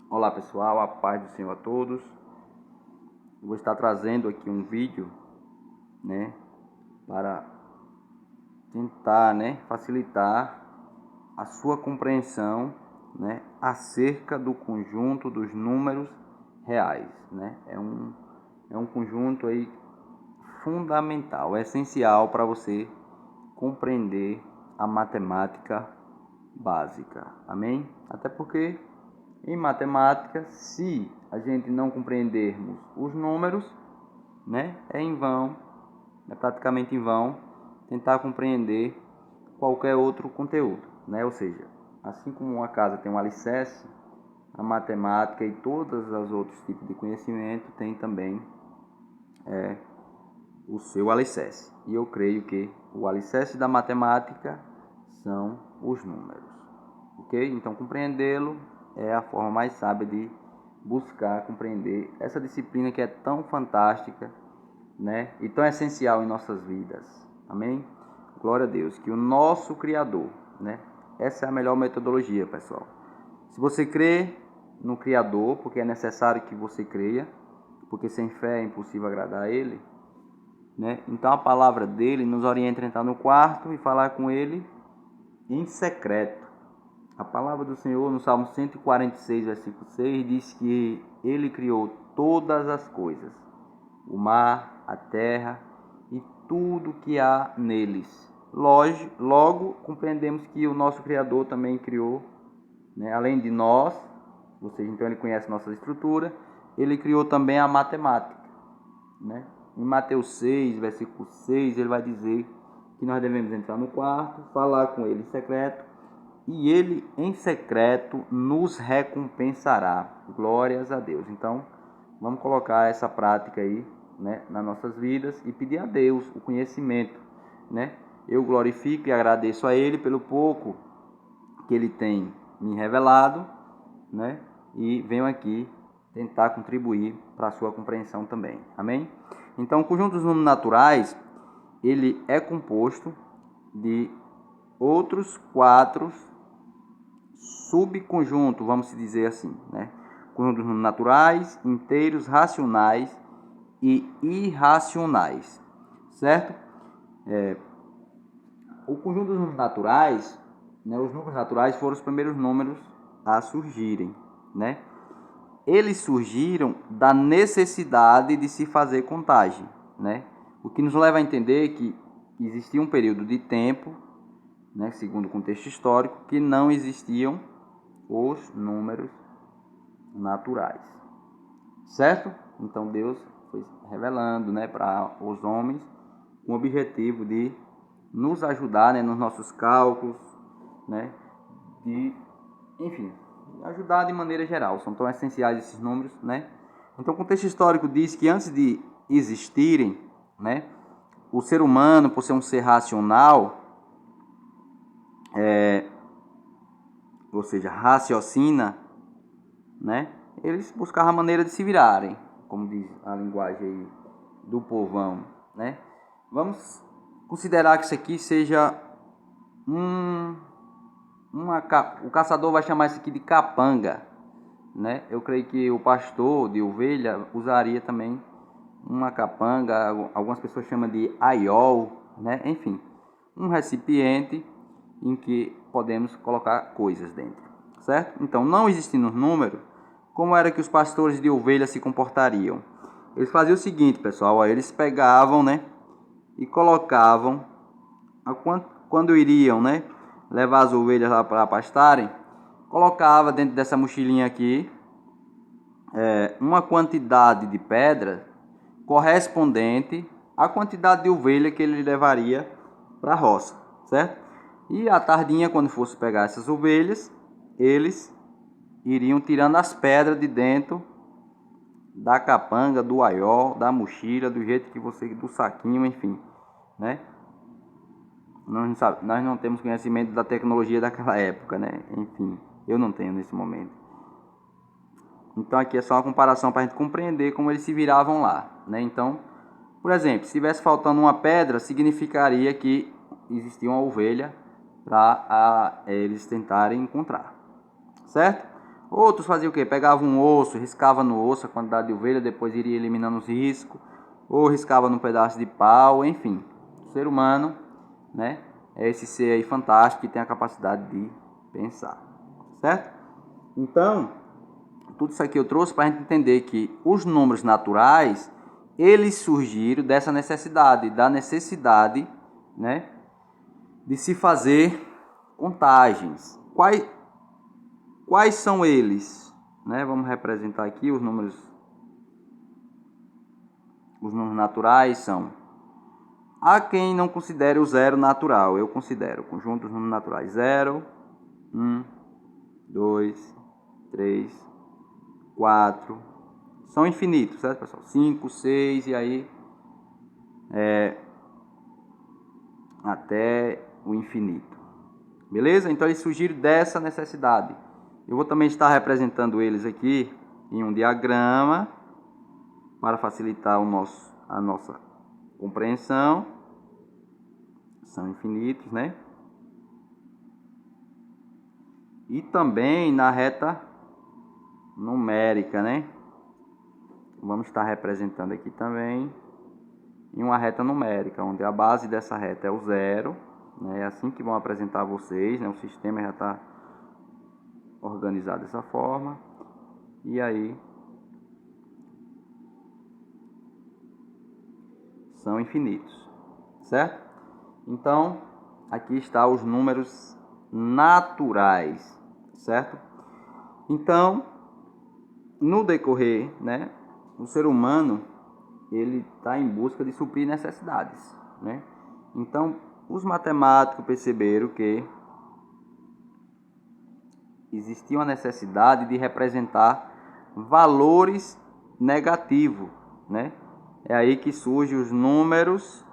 Olá pessoal, a paz do Senhor a todos. Eu vou estar trazendo aqui um vídeo, para tentar, facilitar a sua compreensão, acerca do conjunto dos números reais, É um conjunto aí fundamental, essencial para você compreender a matemática básica. Amém? Até porque em matemática, se a gente não compreendermos os números, é em vão, é praticamente em vão tentar compreender qualquer outro conteúdo, Ou seja, assim como uma casa tem um alicerce, a matemática e todos os outros tipos de conhecimento tem também o seu alicerce. E eu creio que o alicerce da matemática são os números, ok? Então compreendê-lo é a forma mais sábia de buscar compreender essa disciplina que é tão fantástica, e tão essencial em nossas vidas. Amém? Glória a Deus, que o nosso Criador, essa é a melhor metodologia, pessoal. Se você crê no Criador, porque é necessário que você creia, porque sem fé é impossível agradar a Ele, então a palavra dele nos orienta a entrar no quarto e falar com Ele em secreto. A palavra do Senhor no Salmo 146, versículo 6, diz que Ele criou todas as coisas, o mar, a terra e tudo que há neles. Logo compreendemos que o nosso Criador também criou, além de nós, ou seja, então Ele conhece nossa estrutura, Ele criou também a matemática. Em Mateus 6, versículo 6, Ele vai dizer que nós devemos entrar no quarto, falar com Ele em secreto, e Ele em secreto nos recompensará. Glórias a Deus. Então, vamos colocar essa prática aí, nas nossas vidas e pedir a Deus o conhecimento, Eu glorifico e agradeço a Ele pelo pouco que Ele tem me revelado, E venho aqui tentar contribuir para a sua compreensão também. Amém? Então, o conjunto dos números naturais, ele é composto de outros 4 subconjuntos, vamos dizer assim, Conjunto dos números naturais, inteiros, racionais e irracionais, certo? O conjunto dos números naturais, os números naturais foram os primeiros números a surgirem, Eles surgiram da necessidade de se fazer contagem, O que nos leva a entender que existia um período de tempo, segundo o contexto histórico, que não existiam os números naturais, certo? Então Deus foi revelando, para os homens com o objetivo de nos ajudar, nos nossos cálculos, enfim, ajudar de maneira geral. São tão essenciais esses números, Então o contexto histórico diz que antes de existirem, o ser humano, por ser um ser racional, ou seja, raciocina, eles buscavam a maneira de se virarem, como diz a linguagem aí do povão, Vamos considerar que isso aqui seja o caçador vai chamar isso aqui de capanga, Eu creio que o pastor de ovelha usaria também uma capanga, algumas pessoas chamam de aiol, Enfim, um recipiente em que podemos colocar coisas dentro, certo? Então, não existindo número, como era que os pastores de ovelhas se comportariam? Eles faziam o seguinte, pessoal, eles pegavam, e colocavam, quando iriam, levar as ovelhas lá para pastarem, colocava dentro dessa mochilinha aqui uma quantidade de pedra correspondente à quantidade de ovelha que ele levaria para a roça, certo? E à tardinha, quando fosse pegar essas ovelhas, eles iriam tirando as pedras de dentro da capanga, do aiol, da mochila, do jeito que você, do saquinho, enfim, Nós não temos conhecimento da tecnologia daquela época, Enfim, eu não tenho nesse momento. Então aqui é só uma comparação para a gente compreender como eles se viravam lá, Então, por exemplo, se estivesse faltando uma pedra, significaria que existia uma ovelha para eles tentarem encontrar, certo? Outros faziam o quê? Pegavam um osso, riscava no osso a quantidade de ovelha, depois iria eliminando os riscos, ou riscava num pedaço de pau, enfim. O ser humano, né, é esse ser aí fantástico que tem a capacidade de pensar, certo? Então, tudo isso aqui eu trouxe para a gente entender que os números naturais, eles surgiram dessa necessidade, da necessidade, né, de se fazer contagens. Quais são eles? Né? Vamos representar aqui os números. Os números naturais são... Há quem não considere o zero natural. Eu considero o conjunto dos números naturais. 0, 1, 2, 3, 4. São infinitos, certo, pessoal? 5, 6 e aí até o infinito. Beleza? Então eles surgiram dessa necessidade. Eu vou também estar representando eles aqui em um diagrama para facilitar a nossa compreensão. São infinitos, né? E também na reta numérica, né? Vamos estar representando aqui também em uma reta numérica, onde a base dessa reta é o zero, né? É assim que vão apresentar a vocês, né? O sistema já está organizado dessa forma. E aí são infinitos, certo? Então, aqui está os números naturais, certo? Então, no decorrer, né, o ser humano, ele está em busca de suprir necessidades, né? Então, os matemáticos perceberam que existia uma necessidade de representar valores negativos, né? É aí que surgem os números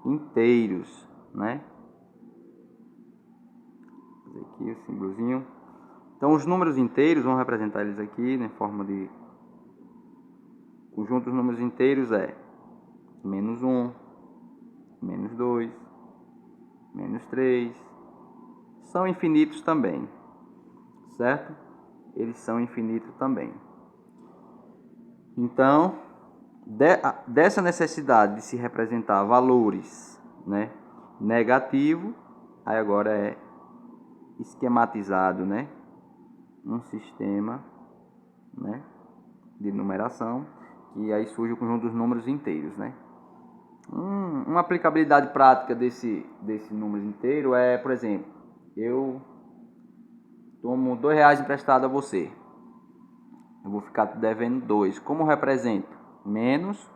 inteiros, né? Vou fazer aqui o símbolozinho. Então, os números inteiros, vamos representar eles aqui em forma de... O conjunto dos números inteiros é menos 1, menos 2, menos 3. São infinitos também, certo? Eles são infinitos também. Então, dessa necessidade de se representar valores, né, negativo, aí agora é esquematizado, né, um sistema, né, de numeração, e aí surge o conjunto dos números inteiros, né. Uma aplicabilidade prática desse número inteiro é, por exemplo, eu tomo R$2 emprestado a você, eu vou ficar devendo 2. Como eu represento? Menos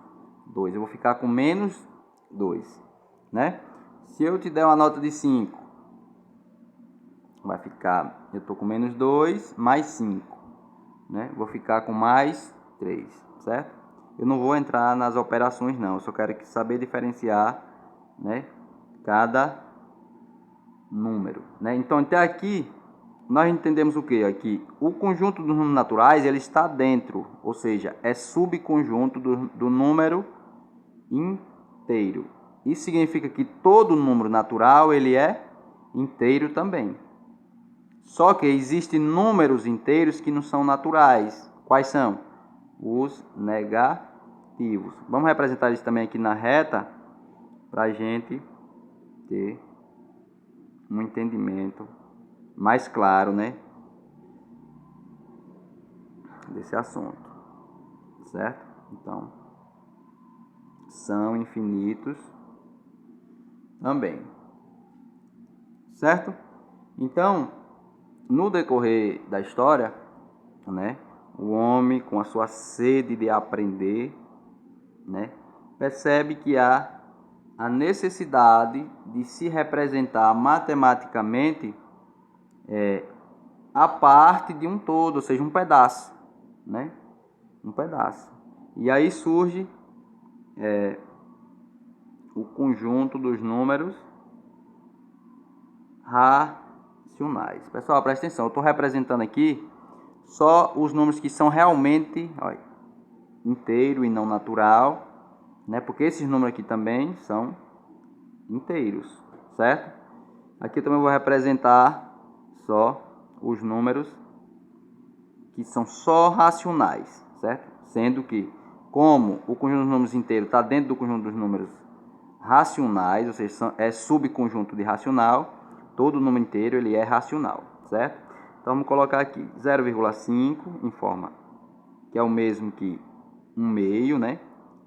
2. Eu vou ficar com menos 2, né? Se eu te der uma nota de 5, vai ficar... Eu estou com menos 2 mais 5, né? Vou ficar com mais 3, certo? Eu não vou entrar nas operações, não. Eu só quero saber diferenciar, né, cada número, né? Então, até aqui... nós entendemos o que aqui? O conjunto dos números naturais, ele está dentro, ou seja, é subconjunto do número inteiro. Isso significa que todo número natural, ele é inteiro também. Só que existem números inteiros que não são naturais. Quais são? Os negativos. Vamos representar isso também aqui na reta, para a gente ter um entendimento mais claro, né, desse assunto, certo? Então, são infinitos também, certo? Então, no decorrer da história, né, o homem, com a sua sede de aprender, né, percebe que há a necessidade de se representar matematicamente a parte de um todo, ou seja, um pedaço, né? Um pedaço. E aí surge o conjunto dos números racionais. Pessoal, presta atenção, eu estou representando aqui só os números que são realmente, olha, inteiro e não natural, né? Porque esses números aqui também são inteiros, certo? Aqui eu também vou representar só os números que são só racionais, certo? Sendo que, como o conjunto dos números inteiro está dentro do conjunto dos números racionais, ou seja, é subconjunto de racional, todo número inteiro ele é racional, certo? Então vamos colocar aqui 0,5 em forma que é o mesmo que 1/2, né?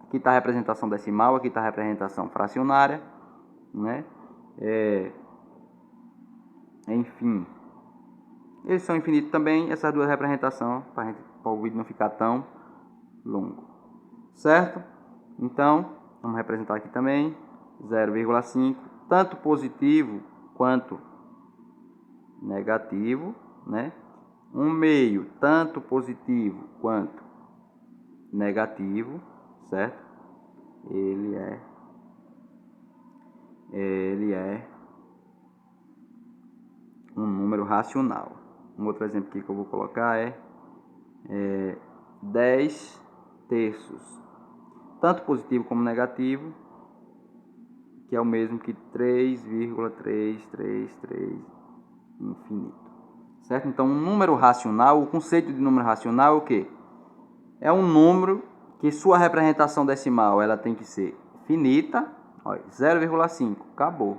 Aqui está a representação decimal, aqui está a representação fracionária, né? Enfim, eles são infinitos também, essas duas representações, para o vídeo não ficar tão longo, certo? Então, vamos representar aqui também 0,5, tanto positivo quanto negativo, né? 1/2, tanto positivo quanto negativo, certo? Ele é um número racional. Um outro exemplo aqui que eu vou colocar é 10 terços, tanto positivo como negativo, que é o mesmo que 3,333 infinito, certo? Então, um número racional, o conceito de número racional é o quê? É um número que sua representação decimal ela tem que ser finita, 0,5, acabou.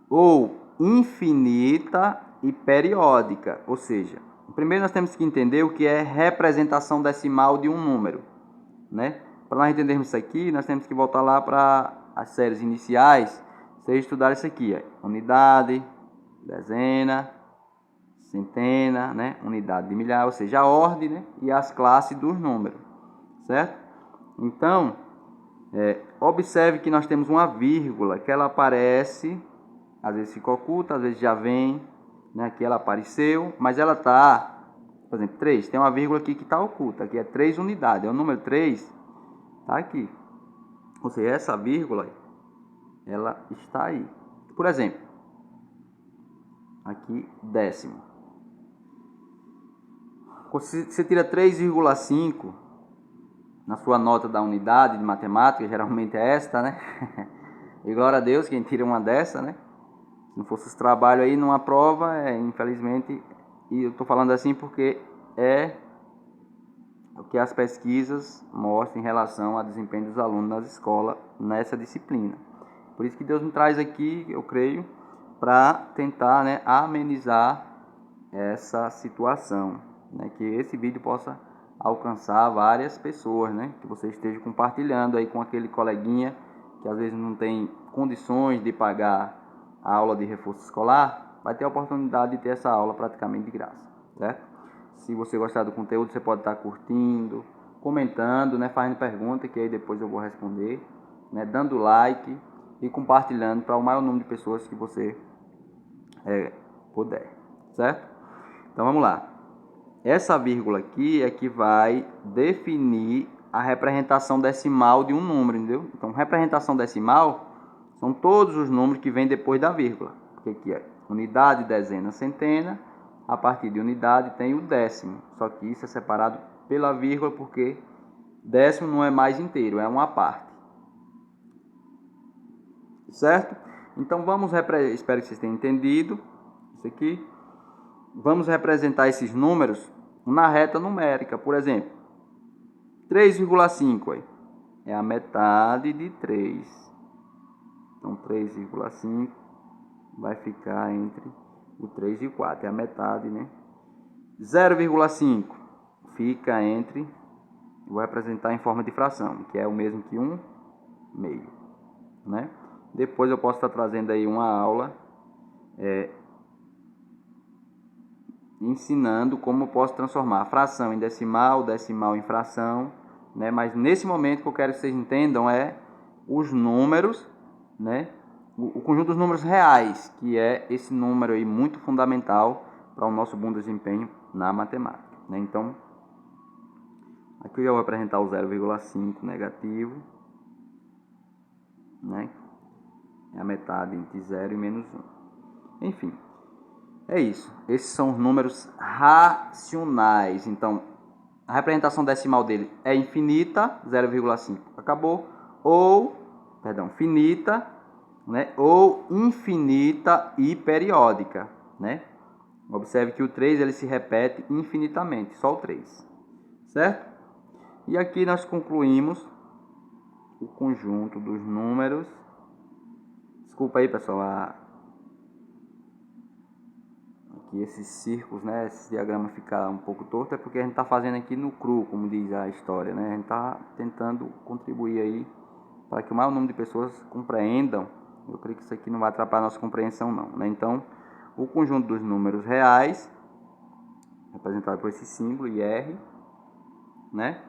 Ou infinita e periódica, ou seja, primeiro nós temos que entender o que é representação decimal de um número, né? Para nós entendermos isso aqui, nós temos que voltar lá para as séries iniciais, vocês estudaram isso aqui, unidade, dezena, centena, né? Unidade de milhar, ou seja, a ordem, né? E as classes dos números, certo? Então, observe que nós temos uma vírgula que ela aparece, às vezes fica oculta, às vezes já vem, né? Aqui ela apareceu, mas ela está, por exemplo, 3, tem uma vírgula aqui que está oculta, aqui é 3 unidades, o número 3 está aqui, ou seja, essa vírgula, ela está aí. Por exemplo, aqui décimo. Você tira 3,5 na sua nota da unidade de matemática, geralmente é esta, né? E glória a Deus quem tira uma dessa, né? Se não fosse os trabalhos aí numa prova, infelizmente, e eu estou falando assim porque é o que as pesquisas mostram em relação ao desempenho dos alunos nas escolas nessa disciplina. Por isso que Deus me traz aqui, eu creio, para tentar, né, amenizar essa situação, né, que esse vídeo possa alcançar várias pessoas, né, que você esteja compartilhando aí com aquele coleguinha que às vezes não tem condições de pagar a aula de reforço escolar, vai ter a oportunidade de ter essa aula praticamente de graça, certo? Se você gostar do conteúdo, você pode estar curtindo, comentando, né, fazendo pergunta que aí depois eu vou responder, né, dando like e compartilhando para o maior número de pessoas que você puder, certo? Então vamos lá. Essa vírgula aqui é que vai definir a representação decimal de um número, entendeu? Então, representação decimal são todos os números que vêm depois da vírgula. Porque aqui é unidade, dezena, centena. A partir de unidade tem o décimo. Só que isso é separado pela vírgula porque décimo não é mais inteiro, é uma parte. Certo? Então, espero que vocês tenham entendido isso aqui. Vamos representar esses números na reta numérica. Por exemplo, 3,5 é a metade de 3. Então, 3,5 vai ficar entre o 3 e o 4. É a metade, né? 0,5 fica entre... Vou representar em forma de fração, que é o mesmo que 1/2, né? Depois eu posso estar trazendo aí uma aula ensinando como eu posso transformar a fração em decimal, decimal em fração, né? Mas nesse momento o que eu quero que vocês entendam é os números, né? O conjunto dos números reais, que é esse número aí muito fundamental para o nosso bom desempenho na matemática, né? Então, aqui eu vou apresentar o 0,5 negativo, né? É a metade entre 0 e menos 1. Enfim, é isso. Esses são os números racionais. Então, a representação decimal dele é infinita, 0,5 acabou, finita, né? Ou infinita e periódica, né? Observe que o 3 ele se repete infinitamente, só o 3, certo? E aqui nós concluímos o conjunto dos números. Desculpa aí, pessoal, aqui esses círculos, né? Esse diagrama ficar um pouco torto, é porque a gente está fazendo aqui no cru, como diz a história, né? A gente está tentando contribuir aí para que o maior número de pessoas compreendam. Eu creio que isso aqui não vai atrapalhar a nossa compreensão, não, né? Então, o conjunto dos números reais, representado por esse símbolo IR, né?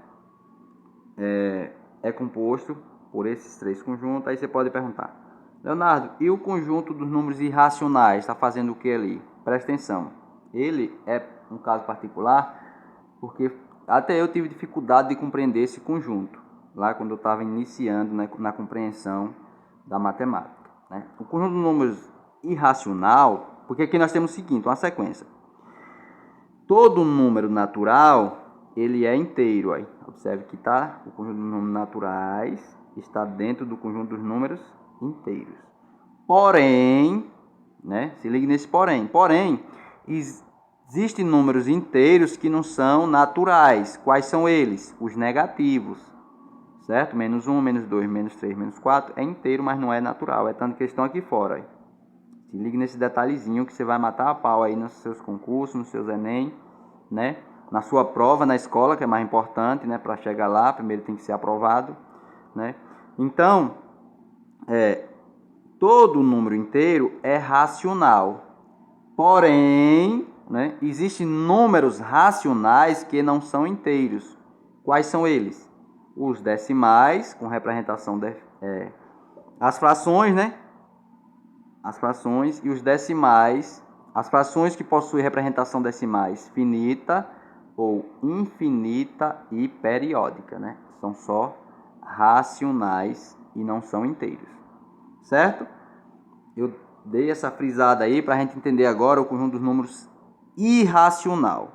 É composto por esses três conjuntos. Aí você pode perguntar: Leonardo, e o conjunto dos números irracionais está fazendo o que ali? Presta atenção. Ele é um caso particular porque até eu tive dificuldade de compreender esse conjunto lá quando eu estava iniciando, né, na compreensão da matemática, né? O conjunto de números irracional, porque aqui nós temos o seguinte, uma sequência. Todo número natural ele é inteiro. Aí observe que tá, o conjunto dos números naturais está dentro do conjunto dos números inteiros. Porém, né, se ligue nesse porém, existem números inteiros que não são naturais. Quais são eles? Os negativos, certo? Menos 1, menos 2, menos 3, menos 4 é inteiro, mas não é natural. É tanto que eles estão aqui fora. Aí. Se ligue nesse detalhezinho que você vai matar a pau aí nos seus concursos, nos seus Enem, né? Na sua prova na escola, que é mais importante, né? Para chegar lá, primeiro tem que ser aprovado, né? Então, todo número inteiro é racional. Porém, né, existem números racionais que não são inteiros. Quais são eles? Os decimais, com representação as frações, né? As frações e os decimais, as frações que possuem representação decimais finita ou infinita e periódica, né? São só racionais e não são inteiros, certo? Eu dei essa frisada aí para a gente entender agora o conjunto dos números irracional.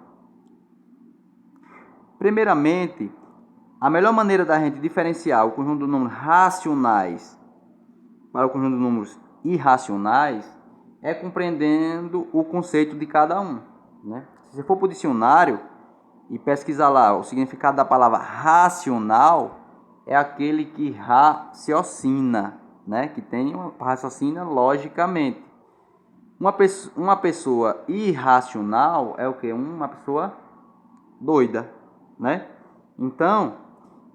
Primeiramente, a melhor maneira da gente diferenciar o conjunto dos números racionais para o conjunto dos números irracionais é compreendendo o conceito de cada um, né? Se você for para o dicionário e pesquisar lá o significado da palavra racional, é aquele que raciocina, né? Que tem raciocina logicamente. Uma pessoa irracional é o que? Uma pessoa doida, né? Então,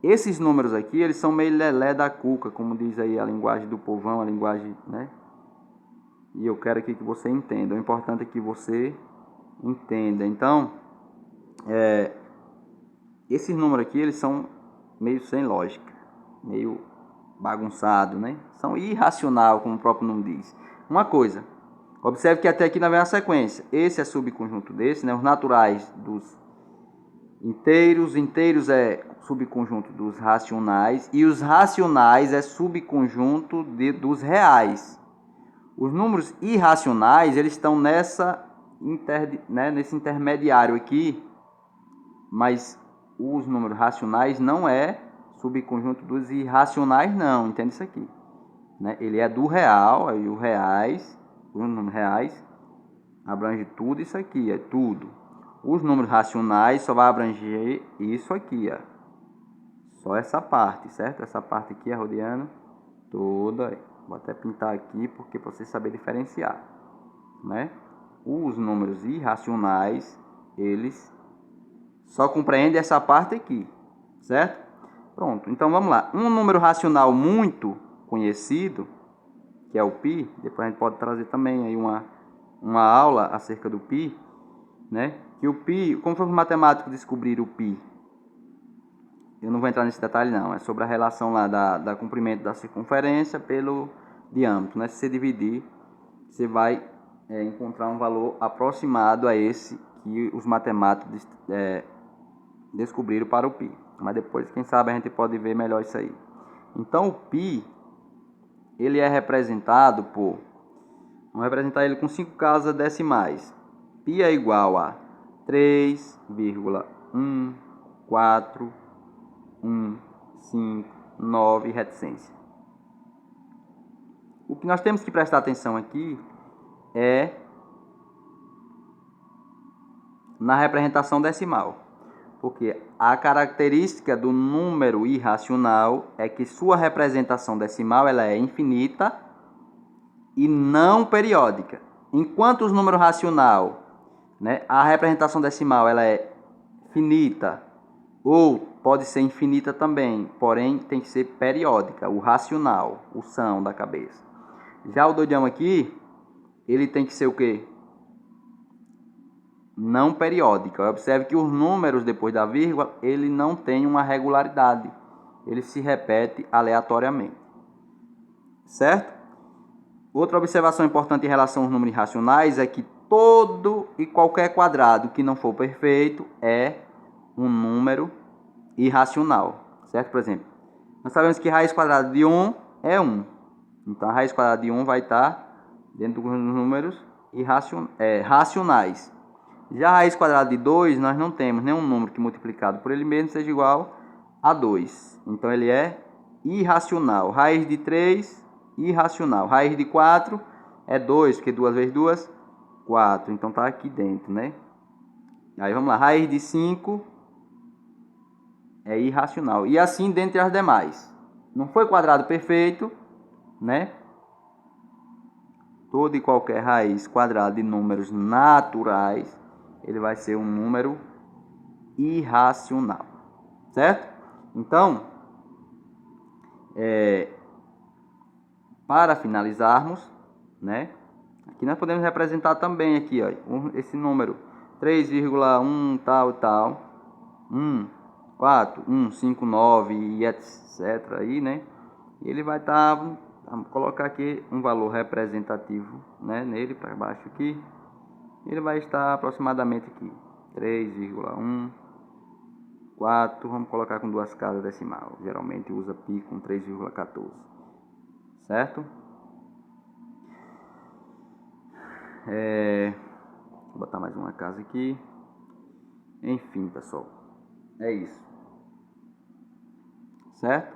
esses números aqui, eles são meio lelé da cuca, como diz aí a linguagem do povão, a linguagem, né? E eu quero aqui que você entenda. O importante é que você entenda. Então, esses números aqui, eles são meio sem lógica, meio bagunçado, né? São irracional, como o próprio nome diz. Uma coisa, observe que até aqui não vem a sequência. Esse é subconjunto desse, né? Os naturais dos inteiros é subconjunto dos racionais e os racionais é subconjunto dos reais. Os números irracionais, eles estão nesse intermediário aqui, mas os números racionais não é subconjunto dos irracionais, não, entende isso aqui, né? Ele é do real, aí os números reais abrange tudo isso aqui, é tudo. Os números racionais só vai abranger isso aqui, ó. Só essa parte, certo? Essa parte aqui é rodeando toda. Vou até pintar aqui porque para você saber diferenciar, né? Os números irracionais, eles só compreendem essa parte aqui, certo? Pronto, então vamos lá. Um número racional muito conhecido, que é o π, depois a gente pode trazer também aí uma aula acerca do π, né? Que o π, como foi os matemáticos descobriram o π? Eu não vou entrar nesse detalhe não, é sobre a relação lá da comprimento da circunferência pelo diâmetro, né? Se você dividir, você vai encontrar um valor aproximado a esse que os matemáticos descobriram para o π. Mas depois, quem sabe, a gente pode ver melhor isso aí. Então, o π, ele é representado por... Vamos representar ele com 5 casas decimais. π é igual a 3,14159 reticência. O que nós temos que prestar atenção aqui é na representação decimal. Porque a característica do número irracional é que sua representação decimal ela é infinita e não periódica. Enquanto os números racional, né, a representação decimal ela é finita ou pode ser infinita também, porém tem que ser periódica, o racional, o são da cabeça. Já o doidão aqui, ele tem que ser o quê? Não periódica. Observe que os números depois da vírgula, ele não tem uma regularidade. Ele se repete aleatoriamente. Certo? Outra observação importante em relação aos números irracionais é que todo e qualquer quadrado que não for perfeito é um número irracional. Certo? Por exemplo, nós sabemos que raiz quadrada de 1 é 1. Então, a raiz quadrada de 1 vai estar dentro dos números racionais. Já a raiz quadrada de 2, nós não temos nenhum número que multiplicado por ele mesmo seja igual a 2. Então, ele é irracional. Raiz de 3, irracional. Raiz de 4 é 2, porque 2 vezes 2, 4. Então, está aqui dentro, né? Aí, vamos lá. Raiz de 5 é irracional. E assim, dentre as demais. Não foi quadrado perfeito, né? Toda e qualquer raiz quadrada de números naturais, ele vai ser um número irracional, certo? Então, para finalizarmos, né? Aqui nós podemos representar também aqui, ó, esse número 3,1 tal e tal, 1, 4, 1, 5, 9 e etc. aí, né? E ele vai estar, vamos colocar aqui um valor representativo, né, nele para baixo aqui. Ele vai estar aproximadamente aqui 3,1, 4, vamos colocar com duas casas decimal. Geralmente usa pi com 3,14, certo? Vou botar mais uma casa aqui. Enfim, pessoal, é isso, certo?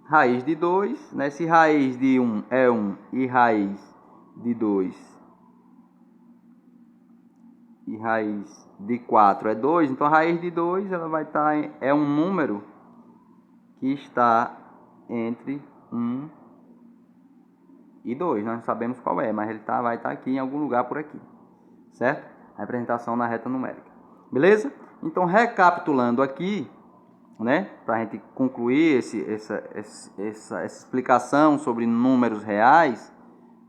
Raiz de 2, né? Se raiz de 1 é 1 e raiz de 2 e raiz de 4 é 2, então a raiz de 2 ela vai estar é um número que está entre 1 e 2. Nós não sabemos qual é, mas ele vai estar aqui em algum lugar por aqui, certo? A representação na reta numérica. Beleza? Então, recapitulando aqui, né, para a gente concluir essa explicação sobre números reais,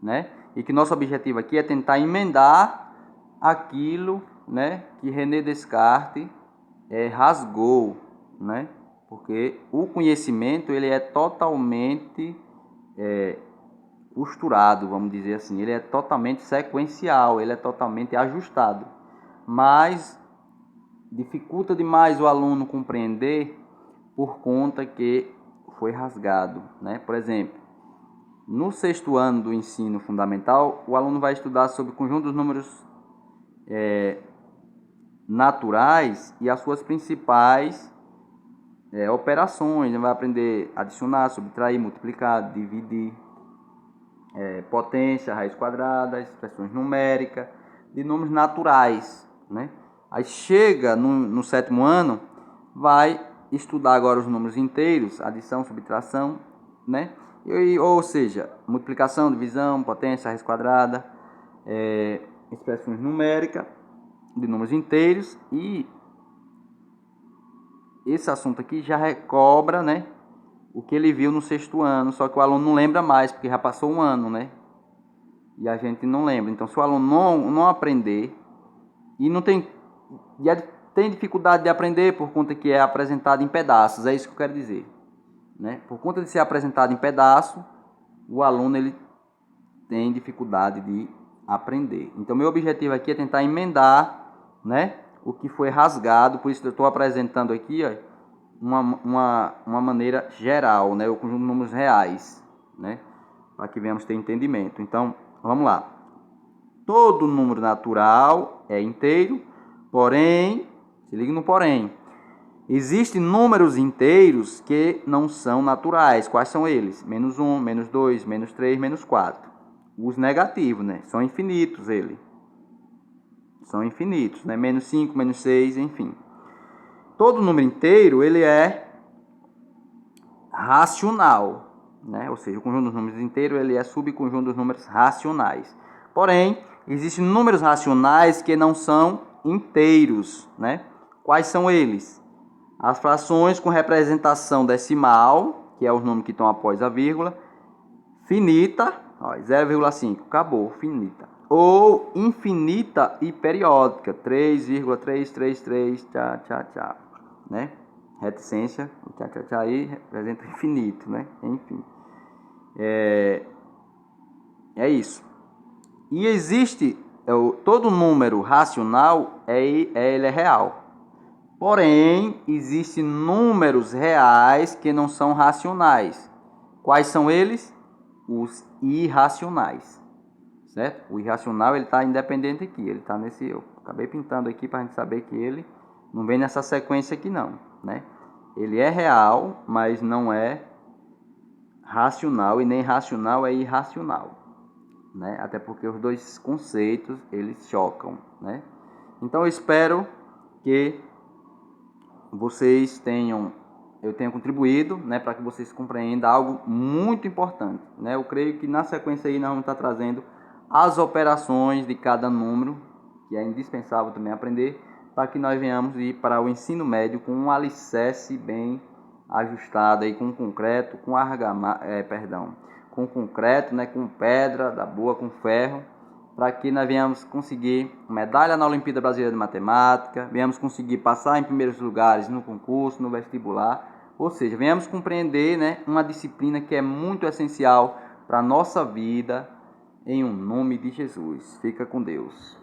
né, e que nosso objetivo aqui é tentar emendar aquilo, né, que René Descartes rasgou, né, porque o conhecimento ele é totalmente costurado, vamos dizer assim, ele é totalmente sequencial, ele é totalmente ajustado, mas dificulta demais o aluno compreender por conta que foi rasgado, né? Por exemplo, no 6º ano do ensino fundamental, o aluno vai estudar sobre o conjunto dos números naturais e as suas principais operações. Ele vai aprender a adicionar, subtrair, multiplicar, dividir, potência, raiz quadrada, expressões numéricas de números naturais, né? Aí chega no 7º ano, vai estudar agora os números inteiros, adição, subtração, né? Ou seja, multiplicação, divisão, potência, raiz quadrada, expressões numéricas de números inteiros, e esse assunto aqui já recobra, né, o que ele viu no 6º ano, só que o aluno não lembra mais, porque já passou um ano, né? E a gente não lembra. Então, se o aluno não aprender e tem dificuldade de aprender por conta que é apresentado em pedaços, é isso que eu quero dizer, né? Por conta de ser apresentado em pedaços, o aluno ele tem dificuldade de aprender. Então, meu objetivo aqui é tentar emendar, né, o que foi rasgado. Por isso eu estou apresentando aqui, ó, uma maneira geral, né, o conjunto de números reais, né, para que venhamos ter entendimento. Então, vamos lá. Todo número natural é inteiro, porém, se liga no porém, existem números inteiros que não são naturais. Quais são eles? Menos 1, menos 2, menos 3, menos 4. Os negativos, né? São infinitos eles. são infinitos, né? Menos 5, menos 6, enfim. Todo número inteiro, ele é racional, né? Ou seja, o conjunto dos números inteiros, ele é subconjunto dos números racionais. Porém, existem números racionais que não são inteiros, né? Quais são eles? As frações com representação decimal, que é os números que estão após a vírgula, finita, 0,5, acabou, finita. Ou infinita e periódica, 3,333, tchá, né? Reticência, tchá, aí representa infinito, né? Enfim. É isso. E existe, todo número racional, ele é real. Porém, existem números reais que não são racionais. Quais são eles? Os irracionais, certo? O irracional, ele está independente aqui, ele está nesse, eu acabei pintando aqui para a gente saber que ele não vem nessa sequência aqui não, né? Ele é real, mas não é racional, e nem racional é irracional, né? Até porque os dois conceitos, eles chocam, né? Então eu espero que eu tenha contribuído, né, para que vocês compreendam algo muito importante, né? Eu creio que na sequência aí nós vamos estar trazendo as operações de cada número, que é indispensável também aprender, para que nós venhamos ir para o ensino médio com um alicerce bem ajustado aí, com concreto, com concreto, né, com pedra da boa, com ferro, para que nós venhamos conseguir medalha na Olimpíada Brasileira de Matemática, venhamos conseguir passar em primeiros lugares no concurso, no vestibular, ou seja, venhamos compreender, né, uma disciplina que é muito essencial para a nossa vida, em um nome de Jesus. Fica com Deus.